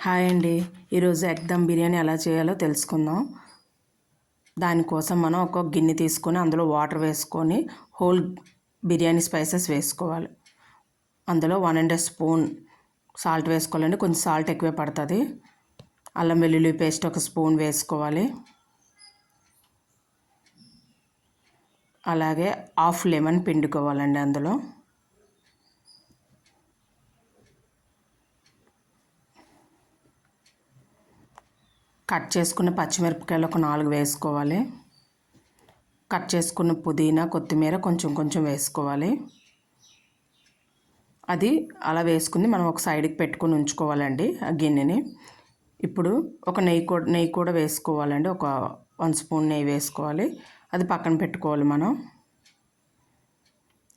Hi అండి. ఈరోజు egg dum biryani ఎలా చేయాలో తెలుసుకుందాం. దానికోసం మనం ఒక గిన్నె తీసుకొని అందులో వాటర్ వేసుకొని హోల్ బిర్యానీ స్పైసెస్ వేసుకోవాలి. అందులో 1½ స్పూన్ సాల్ట్ వేసుకోవాలండి. కొంచెం సాల్ట్ ఎక్కువే పడుతుంది. అల్లం వెల్లుల్లి పేస్ట్ ఒక స్పూన్ వేసుకోవాలి. అలాగే హాఫ్ లెమన్ పిండుకోవాలండి. అందులో కట్ చేసుకున్న పచ్చిమిరపకాయలు ఒక 4 వేసుకోవాలి. కట్ చేసుకున్న పుదీనా కొత్తిమీర కొంచెం కొంచెం వేసుకోవాలి. అది అలా వేసుకుని మనం ఒక సైడ్కి పెట్టుకొని ఉంచుకోవాలండి ఆ గిన్నెని. ఇప్పుడు ఒక నెయ్యి కూడా వేసుకోవాలండి. ఒక 1 స్పూన్ నెయ్యి వేసుకోవాలి. అది పక్కన పెట్టుకోవాలి మనం.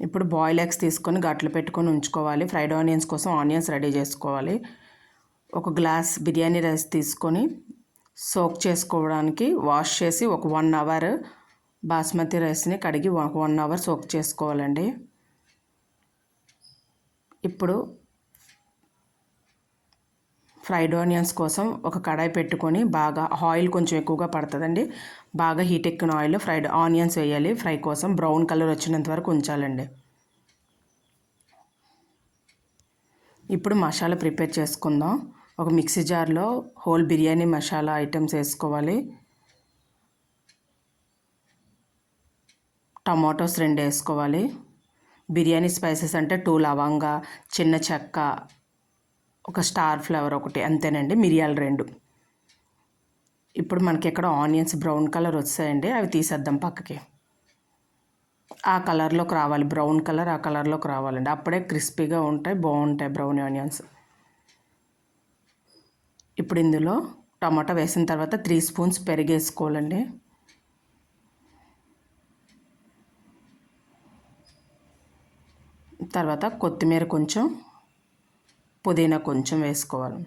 ఇప్పుడు బాయిల్ ఎగ్స్ తీసుకొని గట్లు పెట్టుకొని ఉంచుకోవాలి. ఫ్రైడ్ ఆనియన్స్ కోసం ఆనియన్స్ రెడీ చేసుకోవాలి. ఒక గ్లాస్ బిర్యానీ రైస్ తీసుకొని సోక్ చేసుకోవడానికి వాష్ చేసి ఒక 1 అవర్ బాస్మతి రైస్ని కడిగి 1 అవర్ సోక్ చేసుకోవాలండి. ఇప్పుడు ఫ్రైడ్ ఆనియన్స్ కోసం ఒక కడాయి పెట్టుకొని బాగా ఆయిల్ కొంచెం ఎక్కువగా పడుతుందండి. బాగా హీట్ ఎక్కిన ఆయిల్ ఫ్రైడ్ ఆనియన్స్ వేయాలి. ఫ్రై కోసం బ్రౌన్ కలర్ వచ్చినంత వరకు ఉంచాలండి. ఇప్పుడు మసాలా ప్రిపేర్ చేసుకుందాం. ఒక మిక్సీ జార్లో హోల్ బిర్యానీ మసాలా ఐటమ్స్ వేసుకోవాలి. టమాటోస్ 2 వేసుకోవాలి. బిర్యానీ స్పైసెస్ అంటే 2 లవంగా, చిన్న చెక్క, ఒక స్టార్ ఫ్లవర్ ఒకటి, అంతేనండి. మిరియాలు 2. ఇప్పుడు మనకి ఇక్కడ ఆనియన్స్ బ్రౌన్ కలర్ వచ్చాయండి. అవి తీసేద్దాం పక్కకి. ఆ కలర్లోకి రావాలి, బ్రౌన్ కలర్ ఆ కలర్లోకి రావాలండి. అప్పుడే క్రిస్పీగా ఉంటాయి, బాగుంటాయి బ్రౌన్ ఆనియన్స్. ఇప్పుడు ఇందులో టమాటా వేసిన తర్వాత 3 స్పూన్స్ పెరుగు వేసుకోవాలండి. తర్వాత కొత్తిమీర కొంచెం, పుదీనా కొంచెం వేసుకోవాలి.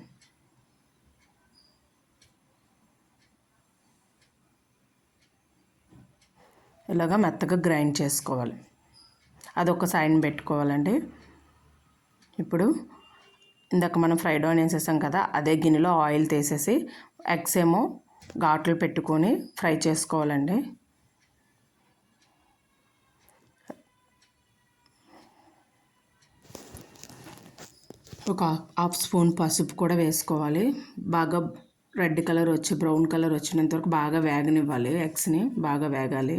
ఇలాగా మెత్తగా గ్రైండ్ చేసుకోవాలి. అదొక సైడ్ పెట్టుకోవాలండి. ఇప్పుడు ఇందాక మనం ఫ్రైడ్ ఆనియన్స్ వేసాం కదా, అదే గిన్నెలో ఆయిల్ తీసేసి ఎగ్స్ ఏమో ఘాట్లు పెట్టుకొని ఫ్రై చేసుకోవాలండి. ఒక హాఫ్ స్పూన్ పసుపు కూడా వేసుకోవాలి. బాగా రెడ్ కలర్ వచ్చి బ్రౌన్ కలర్ వచ్చినంత వరకు బాగా వేగనివ్వాలి. ఎగ్స్ని బాగా వేగాలి.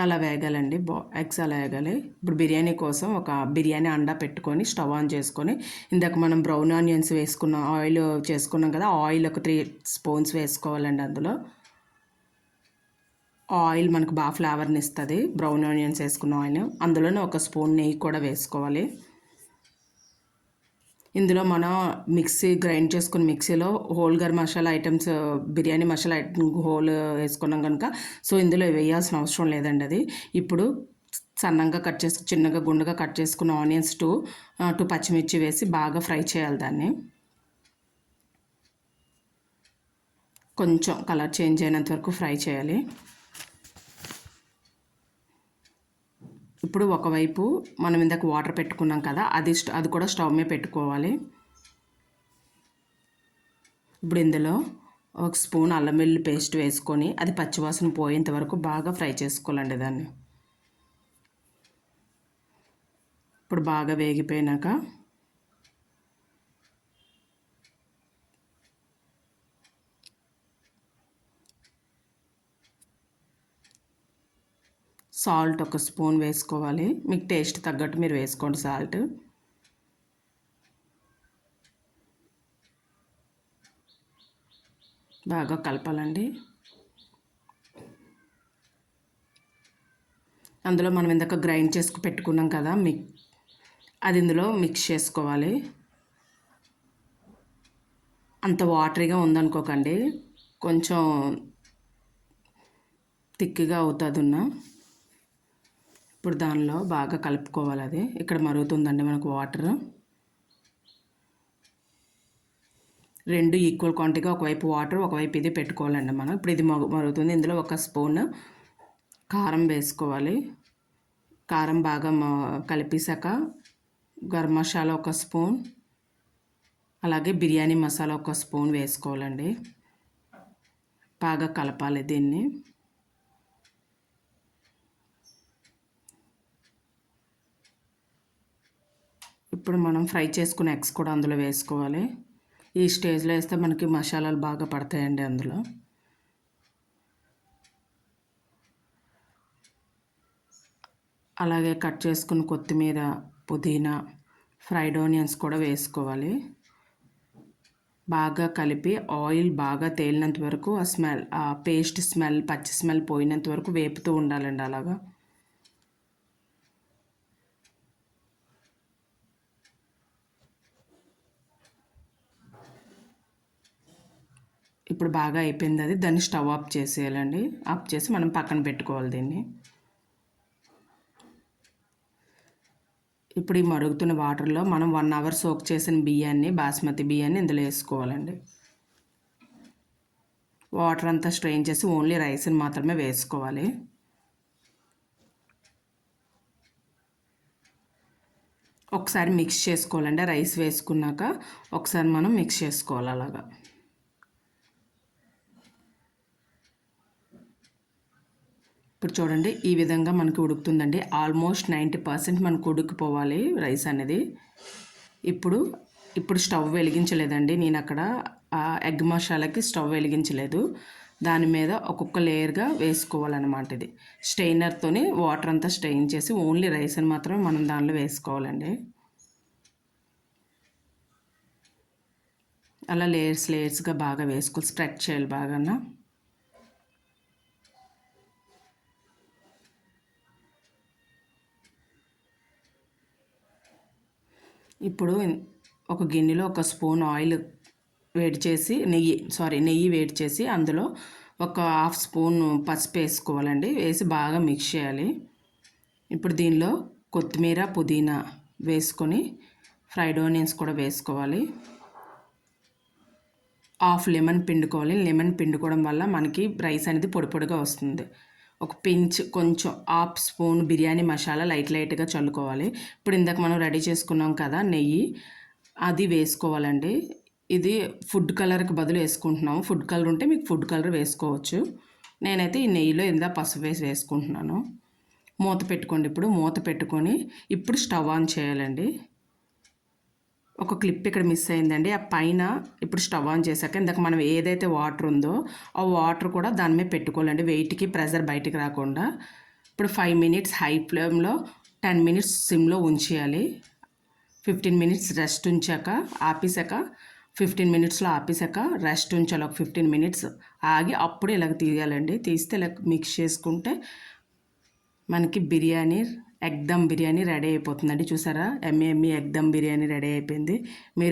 అలా వేగాలండి. ఎగ్స్ అలా వేగాలి. ఇప్పుడు బిర్యానీ కోసం ఒక బిర్యానీ అండా పెట్టుకొని స్టవ్ ఆన్ చేసుకొని ఇందాక మనం బ్రౌన్ ఆనియన్స్ వేసుకున్న ఆయిల్ చేసుకున్నాం కదా, ఆయిల్ ఒక 3 స్పూన్స్ వేసుకోవాలండి. అందులో ఆయిల్ మనకు బాగా ఫ్లేవర్ని ఇస్తుంది. బ్రౌన్ ఆనియన్స్ వేసుకున్న ఆయిల్. అందులోనే ఒక స్పూన్ నెయ్యి కూడా వేసుకోవాలి. ఇందులో మనం గ్రైండ్ చేసుకుని మిక్సీలో whole garam masala items, biryani masala whole వేసుకున్నాం కనుక సో ఇందులో వేయాల్సిన అవసరం లేదండి. అది ఇప్పుడు సన్నంగా చిన్నగా గుండగా కట్ చేసుకున్న ఆనియన్స్ 2 పచ్చిమిర్చి వేసి బాగా ఫ్రై చేయాలి. దాన్ని కొంచెం కలర్ చేంజ్ అయినంత వరకు ఫ్రై చేయాలి. ఇప్పుడు ఒకవైపు మనం ఇందాక వాటర్ పెట్టుకున్నాం కదా, అది కూడా స్టవ్ మీద పెట్టుకోవాలి. ఇప్పుడు ఇందులో ఒక స్పూన్ అల్లం వెల్లుల్లి పేస్ట్ వేసుకొని అది పచ్చివాసన పోయేంత వరకు బాగా ఫ్రై చేసుకోవాలండి దాన్ని. ఇప్పుడు బాగా వేగిపోయినాక సాల్ట్ ఒక స్పూన్ వేసుకోవాలి. మీకు టేస్ట్ తగ్గట్టు మీరు వేసుకోండి సాల్ట్. బాగా కలపాలండి. అందులో మనం ఇందాక గ్రైండ్ చేసుకు పెట్టుకున్నాం కదా, అది ఇందులో మిక్స్ చేసుకోవాలి. అంత వాటరీగా ఉందనుకోకండి, కొంచెం థిక్గా అవుతుంది. ఇప్పుడు దానిలో బాగా కలుపుకోవాలి. అది ఇక్కడ మరుగుతుందండి మనకు వాటర్. 2 ఈక్వల్ క్వాంటిటీగా ఒకవైపు వాటర్ ఒకవైపు ఇది పెట్టుకోవాలండి మనం. ఇప్పుడు ఇది మరుగుతుంది. ఇందులో ఒక స్పూన్ కారం వేసుకోవాలి. కారం బాగా కలిపేసాక గరం మసాలా ఒక స్పూన్, అలాగే బిర్యానీ మసాలా ఒక స్పూన్ వేసుకోవాలండి. బాగా కలపాలి దీన్ని. ఇప్పుడు మనం ఫ్రై చేసుకున్న ఎగ్స్ కూడా అందులో వేసుకోవాలి. ఈ స్టేజ్లో వేస్తే మనకి మసాలాలు బాగా పడతాయండి అందులో. అలాగే కట్ చేసుకున్న కొత్తిమీర, పుదీనా, ఫ్రైడ్ ఆనియన్స్ కూడా వేసుకోవాలి. బాగా కలిపి ఆయిల్ బాగా తేలినంత వరకు ఆ పేస్ట్ స్మెల్, పచ్చి స్మెల్ పోయినంత వరకు వేపుతూ ఉండాలండి అలాగా. ఇప్పుడు బాగా అయిపోయింది అది. దాన్ని స్టవ్ ఆఫ్ చేసేయాలండి. ఆఫ్ చేసి మనం పక్కన పెట్టుకోవాలి దీన్ని. ఇప్పుడు ఈ మరుగుతున్న వాటర్లో మనం 1 అవర్ సోక్ చేసిన బియ్యాన్ని, బాస్మతి బియ్యాన్ని ఇందులో వేసుకోవాలండి. వాటర్ అంతా స్ట్రెయిన్ చేసి ఓన్లీ రైస్ని మాత్రమే వేసుకోవాలి. ఒకసారి మిక్స్ చేసుకోవాలండి. రైస్ వేసుకున్నాక ఒకసారి మనం మిక్స్ చేసుకోవాలి అలాగా. ఇప్పుడు చూడండి ఈ విధంగా మనకి ఉడుకుతుందండి. ఆల్మోస్ట్ 90% మనకు ఉడికిపోవాలి రైస్ అనేది. ఇప్పుడు స్టవ్ వెలిగించలేదండి నేను అక్కడ. ఎగ్ మసాలాకి స్టవ్ వెలిగించలేదు. దాని మీద ఒక్కొక్క లేయర్గా వేసుకోవాలన్నమాట. ఇది స్ట్రెయినర్తోని వాటర్ అంతా స్ట్రెయిన్ చేసి ఓన్లీ రైస్ని మాత్రమే మనం దానిలో వేసుకోవాలండి. అలా లేయర్స్గా బాగా వేసుకోవాలి. స్ప్రెడ్ చేయాలి బాగా. ఇప్పుడు ఒక గిన్నెలో ఒక స్పూన్ ఆయిల్ వేడి చేసి నెయ్యి వేడి చేసి అందులో ఒక హాఫ్ స్పూన్ పసుపు వేసుకోవాలండి. వేసి బాగా మిక్స్ చేయాలి. ఇప్పుడు దీనిలో కొత్తిమీర, పుదీనా వేసుకొని ఫ్రైడ్ ఆనియన్స్ కూడా వేసుకోవాలి. హాఫ్ లెమన్ పిండుకోవాలి. లెమన్ పిండుకోవడం వల్ల మనకి రైస్ అనేది పొడి పొడిగా వస్తుంది. ఒక పించ్ కొంచెం హాఫ్ స్పూన్ బిర్యానీ మసాలా లైట్గా చల్లుకోవాలి. ఇప్పుడు ఇందాక మనం రెడీ చేసుకున్నాం కదా నెయ్యి, అది వేసుకోవాలండి. ఇది ఫుడ్ కలర్కి బదులు వేసుకుంటున్నాము. ఫుడ్ కలర్ ఉంటే మీకు ఫుడ్ కలర్ వేసుకోవచ్చు. నేనైతే ఈ నెయ్యిలో పసుపు వేసి వేసుకుంటున్నాను. మూత పెట్టుకోండి. ఇప్పుడు మూత పెట్టుకొని ఇప్పుడు స్టవ్ ఆన్ చేయాలండి. ఒక క్లిప్ ఇక్కడ మిస్ అయిందండి. ఆ పైన ఇప్పుడు స్టవ్ ఆన్ చేశాక ఇందాక మనం ఏదైతే వాటర్ ఉందో ఆ వాటర్ కూడా దాని మీద పెట్టుకోవాలండి. వెయిట్కి ప్రెజర్ బయటికి రాకుండా. ఇప్పుడు 5 మినిట్స్ హై ఫ్లేమ్లో, 10 మినిట్స్ సిమ్లో ఉంచేయాలి. 15 మినిట్స్ రెస్ట్ ఉంచాక ఆపేసాక 15 మినిట్స్లో ఆపేసాక రెస్ట్ ఉంచాలి. ఒక 15 మినిట్స్ ఆగి అప్పుడు ఇలాగ తీయాలండి. తీస్తే ఇలా మిక్స్ చేసుకుంటే మనకి బిర్యానీ, ఎగ్ దమ్ బిర్యానీ రెడీ అయిపోతుందండి. చూసారా, ఎమ్మి ఎగ్ దమ్ బిర్యానీ రెడీ అయిపోయింది. మీరు